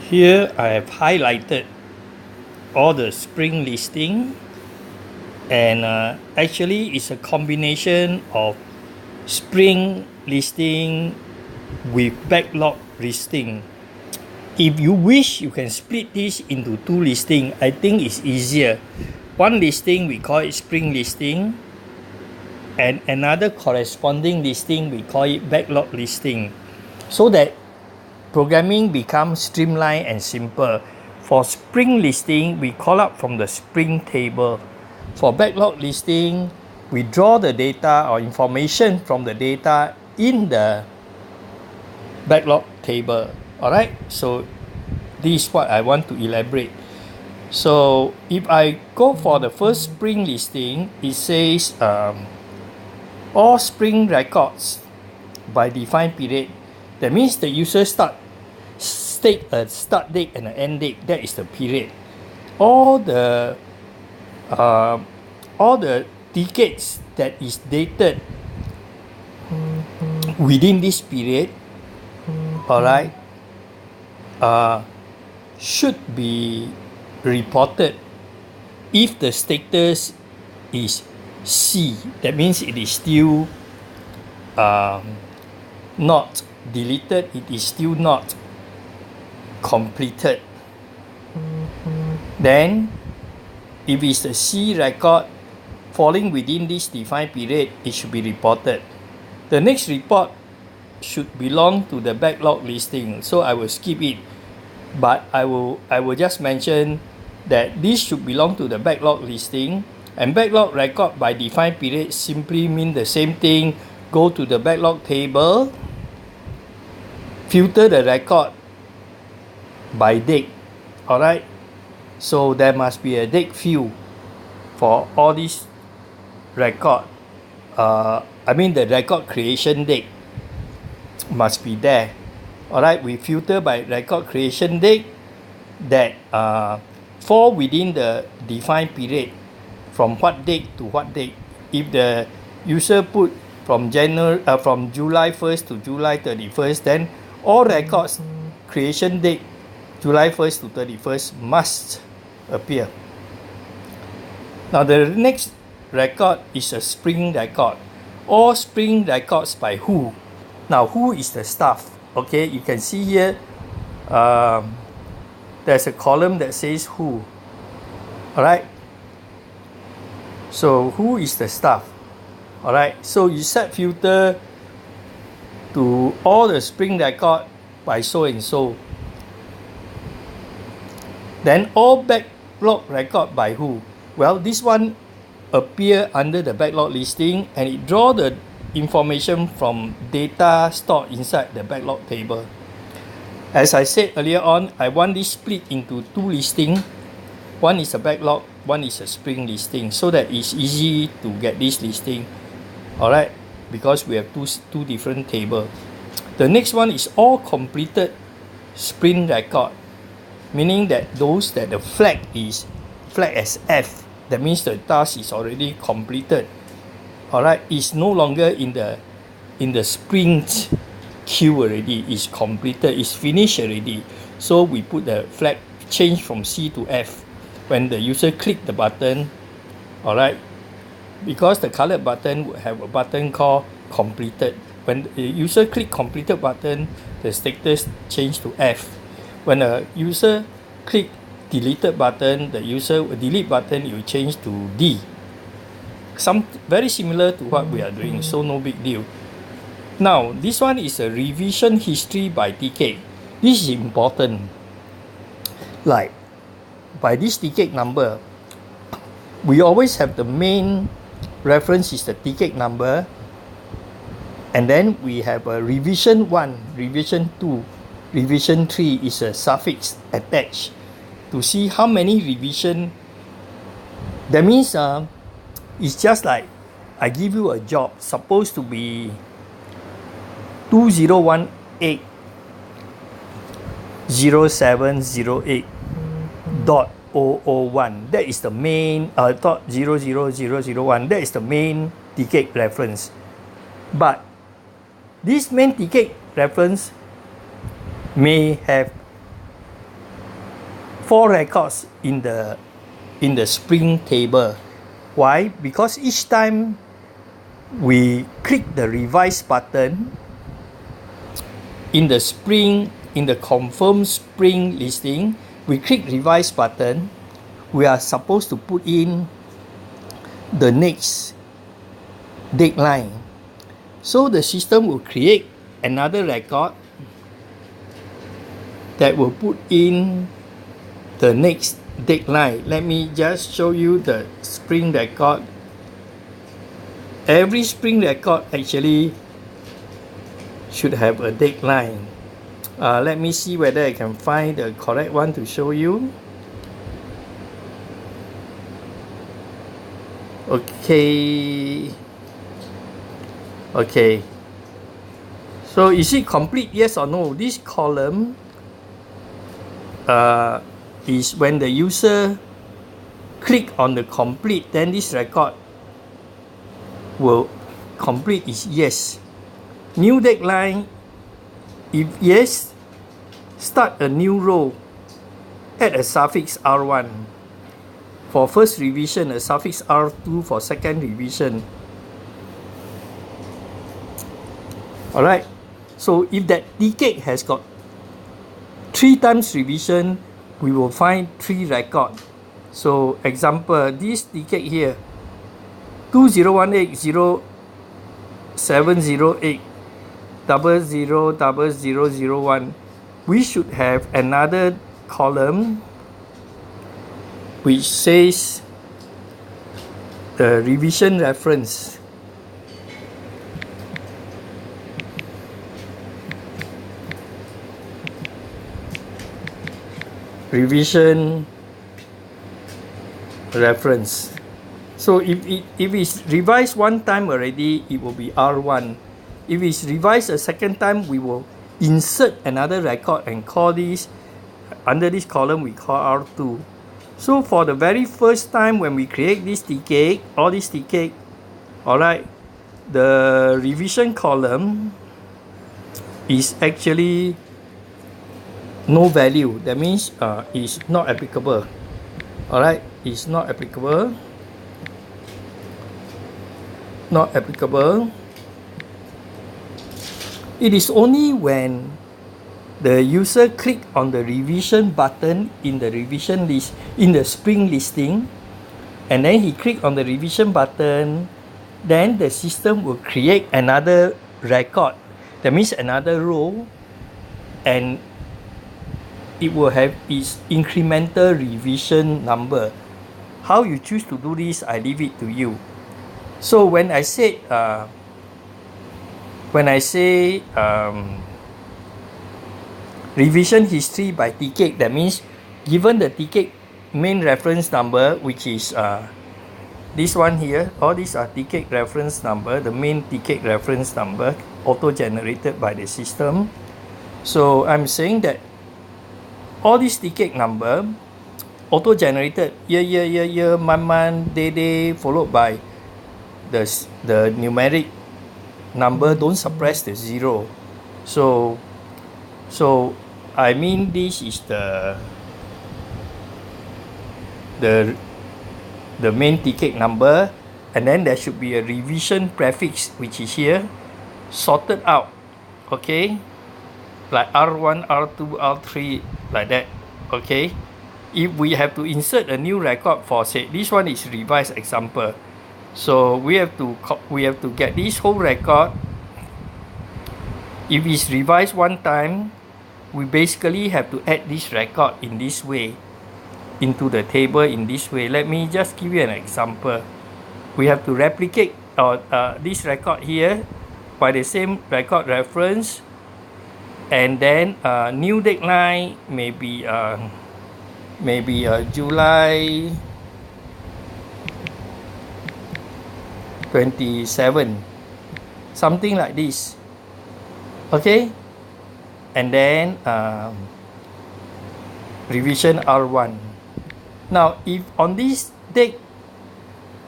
Here I have highlighted all the spring listing, and actually it's a combination of spring listing with backlog listing. If you wish, you can split this into two listings. I think it's easier. One listing we call it spring listing, and another corresponding listing we call it backlog listing, so that programming becomes streamlined and simple. For spring listing, we call up from the spring table. For backlog listing, we draw the data or information from the data in the backlog table. Alright, so this is what I want to elaborate. So if I go for the first spring listing, it says all spring records by defined period. That means the user state a start date and an end date. That is the period. All the tickets that is dated within this period, alright, should be reported if the status is C. That means it is still not deleted, it is still not completed. Then if it's a C record falling within this defined period, it should be reported. The next report should belong to the backlog listing, so I will skip it, but I will just mention that this should belong to the backlog listing. And backlog record by defined period simply mean the same thing. Go to the backlog table, filter the record by date. Alright, so there must be a date field for all these record. The record creation date must be there. Alright, we filter by record creation date that fall within the defined period. From what date to what date? If the user put from July 1st to July 31st, then all records creation date July 1st to 31st must appear. Now the next record is a spring record. All spring records by who? Now who is the staff? Okay, you can see here there's a column that says who. Alright, so who is the staff? Alright, so you set filter to all the spring record by so and so. Then all backlog record by who? Well, this one appear under the backlog listing, and it draw the information from data stored inside the backlog table. As I said earlier on, I want this split into two listings. One is a backlog, one is a spring listing, so that it's easy to get this listing. Alright, because we have two different tables. The next one is all completed spring record, meaning that those that the flag is flagged as F, that means the task is already completed. Alright, it's no longer in the spring queue already, it's completed, it's finished already. So we put the flag change from C to F when the user click the button. Alright, because the colored button would have a button called completed. When the user click completed button, the status change to F. When a user click deleted button, the user delete button, it will change to D. Some very similar to what we are doing, so no big deal. Now this one is a revision history by ticket. This is important. Like by this ticket number, we always have the main reference is the ticket number, and then we have a revision 1, revision 2, revision 3 is a suffix attached to see how many revision. That means it's just like I give you a job supposed to be 2018 0708.001. That is the main dot 00001. That is the main ticket reference. But this main ticket reference may have 4 records in the spring table. Why? Because each time we click the revise button in the confirm spring listing, we click revise button, we are supposed to put in the next deadline. So the system will create another record that will put in the next deadline. Let me just show you the spring record. Every spring record actually should have a deadline. Let me see whether I can find the correct one to show you. Okay. So is it complete? Yes or no? This column is when the user click on the complete, then this record will complete is yes. New deadline, if yes, start a new row, add a suffix R1 for first revision, a suffix R2 for second revision. Alright, so if that decade has got 3 times revision, we will find 3 record. So example, this decade here, 20180708000001, we should have another column which says the revision reference. Revision reference. So if it's revised one time already, it will be R1. If it's revised a second time, we will insert another record and call this, under this column we call R2. So for the very first time when we create this decade, all this decade, alright, the revision column is actually no value. That means it's not applicable. Alright, it's not applicable. Not applicable. It is only when the user click on the revision button in the revision list, in the spring listing, and then he click on the revision button, then the system will create another record. That means another row, and it will have its incremental revision number. How you choose to do this, I leave it to you. So when I say revision history by decade, that means given the decade main reference number, which is this one here, all these are decade reference number, the main decade reference number auto-generated by the system. So I'm saying that all these decade number auto-generated year, month, day, followed by the numeric number, don't suppress the 0. So I mean this is the main decade number, and then there should be a revision prefix which is here, sorted out, okay, like R1, R2, R3, like that, okay. If we have to insert a new record for, say, this one is revised example, so we have to get this whole record. If it's revised one time, we basically have to add this record in this way into the table in this way. Let me just give you an example. We have to replicate this record here by the same record reference, and then new deadline maybe July 27, something like this, okay, and then revision R1. Now if on this date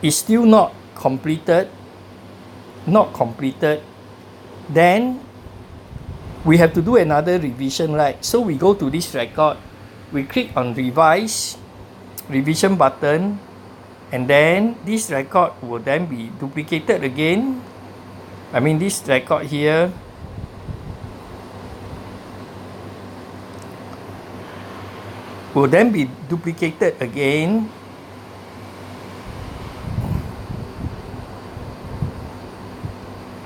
is still not completed, then we have to do another revision, right? So we go to this record, we click on revision button, and then this record will then be duplicated again. I mean this record here will then be duplicated again.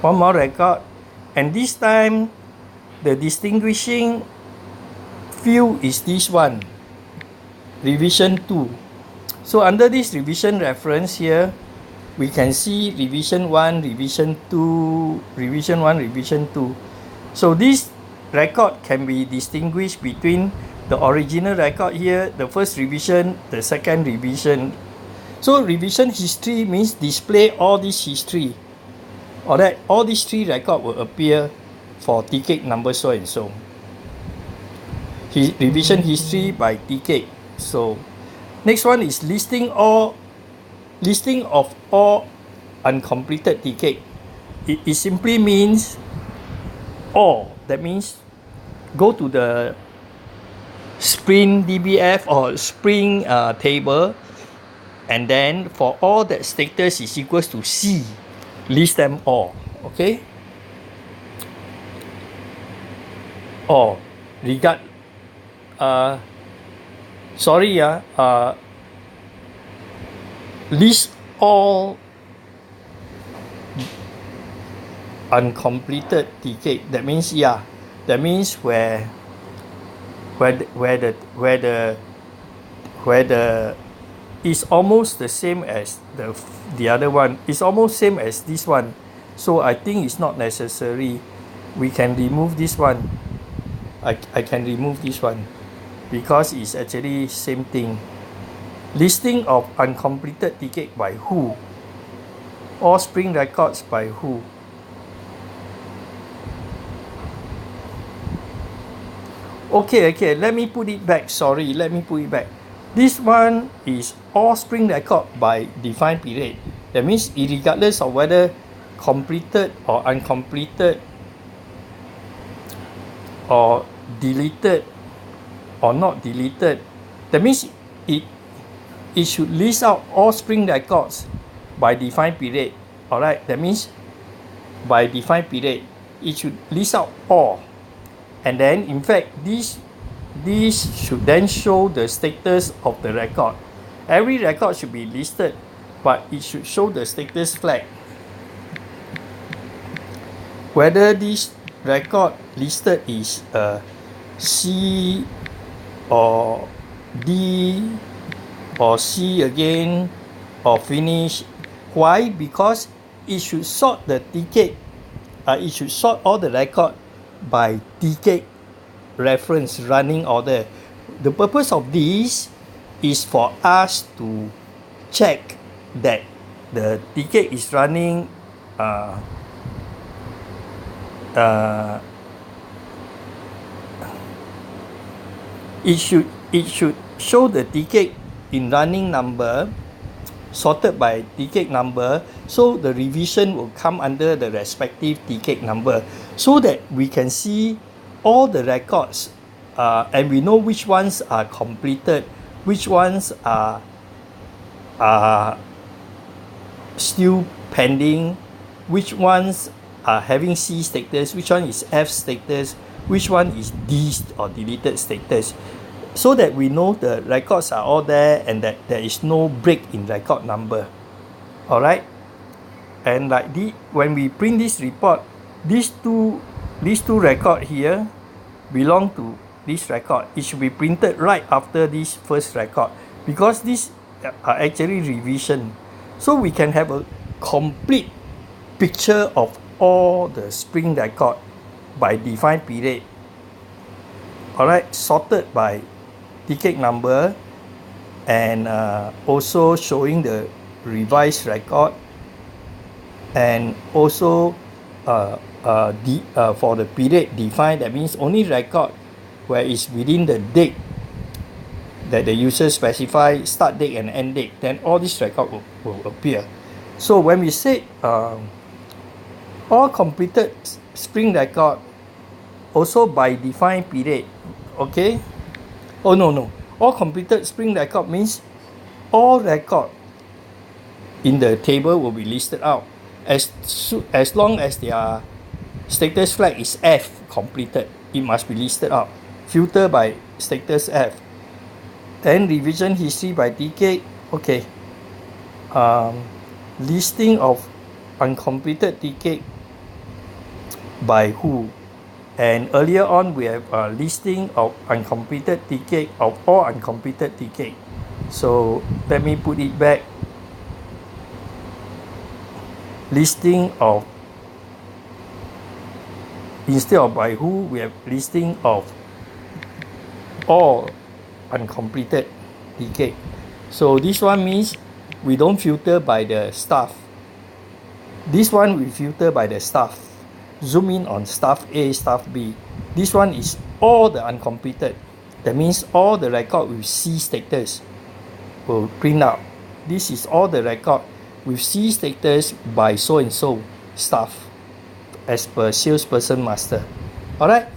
One more record, and this time the distinguishing field is this one, revision 2. So under this revision reference here, we can see revision 1, revision 2, revision 1, revision 2. So this record can be distinguished between the original record here, the first revision, the second revision. So revision history means display all this history. Alright, all these 3 records will appear for TCAIC number so and so. Revision history by TCAIC. So next one is listing of all uncompleted TCAIC. It simply means all. That means go to the Spring DBF or Spring table, and then for all that status is equals to C, list them all. Okay, all regard list all uncompleted TCAIC. That means that means where the is almost the same as the other one. It's almost same as this one. So I think it's not necessary. We can remove this one. I can remove this one because it's actually same thing. Listing of uncompleted TCAIC by who? All Spring records by who? Okay, let me put it back. Let me put it back. This one is all Spring record by defined period. That means regardless of whether completed or uncompleted or deleted or not deleted, that means it should list out all Spring records by defined period. Alright, that means by defined period it should list out all, and then in fact this should then show the status of the record. Every record should be listed, but it should show the status flag, whether this record listed is C or D or C again or finish. Why? Because it should sort the TCAIC. It should sort all the record by TCAIC reference running order. The purpose of this is for us to check that the TCAIC is running it should show the TCAIC in running number sorted by TCAIC number, so the revision will come under the respective TCAIC number, so that we can see all the records and we know which ones are completed, which ones are still pending, which ones are having C status, which one is F status, which one is D or deleted status, so that we know the records are all there and that there is no break in record number. Alright, and like when we print this report, these two records here belong to this record. It should be printed right after this first record, because these are actually revision, so we can have a complete picture of all the Spring record by defined period. Alright, sorted by TCAIC number, and also showing the revised record, and also for the period defined, that means only record where it's within the date that the user specify, start date and end date, then all this record will appear. So when we say all completed Spring record also by defined period, okay, Oh no. All completed spring record means all record in the table will be listed out as long as their status flag is F completed, it must be listed out. Filter by status F. Then revision history by decade. Okay. Listing of uncompleted decade by who. And earlier on we have a listing of uncompleted decade of all uncompleted decade. So let me put it back. Listing of, instead of by who, we have listing of all uncompleted decade. So this one means we don't filter by the staff. This one we filter by the staff. Zoom in on staff A, staff B. This one is all the uncompleted. That means all the record with C status will print out. This is all the record with C status by so and so staff as per salesperson master. Alright.